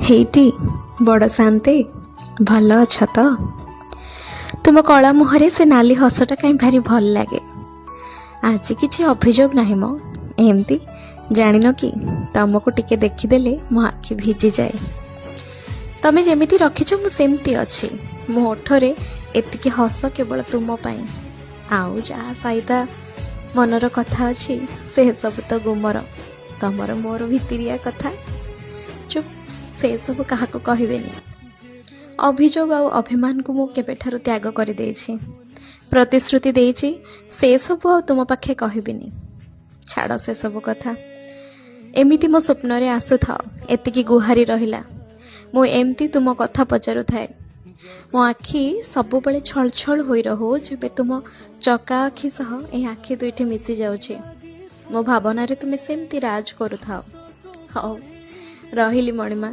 ହେଇଟି ବଡ଼ ଶାନ୍ତି ଭଲ ଅଛ ତ? ତୁମ କଳା ମୁହଁରେ ସେ ନାଲି ହସଟା କାହିଁ ଭାରି ଭଲ ଲାଗେ। ଆଜି କିଛି ଅଭିଯୋଗ ନାହିଁ ମ, ଏମିତି ଜାଣିନ କି ତମକୁ ଟିକେ ଦେଖିଦେଲେ ମୋ ଆଖି ଭିଜିଯାଏ। ତମେ ଯେମିତି ରଖିଛ ମୁଁ ସେମିତି ଅଛି। ମୋ ଓଠରେ ଏତିକି ହସ କେବଳ ତୁମ ପାଇଁ। ଆଉ ଯାହା ସହିତ ମନର କଥା ଅଛି ସେସବୁ ତ ଗୁମର। ତମର ମୋର ଭିତିରିଆ କଥା ଚୁପ୍, ସେସବୁ କାହାକୁ କହିବେନି। ଅଭିଯୋଗ ଆଉ ଅଭିମାନକୁ ମୁଁ କେବେଠାରୁ ତ୍ୟାଗ କରିଦେଇଛି। ପ୍ରତିଶ୍ରୁତି ଦେଇଛି ସେସବୁ ଆଉ ତୁମ ପାଖେ କହିବିନି। ଛାଡ଼ ସେସବୁ କଥା। ଏମିତି ମୋ ସ୍ୱପ୍ନରେ ଆସୁଥାଅ, ଏତିକି ଗୁହାରି ରହିଲା। ମୁଁ ଏମିତି ତୁମ କଥା ପଚାରୁଥାଏ। ମୋ ଆଖି ସବୁବେଳେ ଛଳ ଛଳ ହୋଇ ରହୁ, ଯେବେ ତୁମ ଚକା ଆଖି ସହ ଏ ଆଖି ଦୁଇଟି ମିଶି ଯାଉଛି। ମୋ ଭାବନାରେ ତୁମେ ସେମିତି ରାଜ କରୁଥାଅ। ହଉ ରହିଲି ମଣିମା।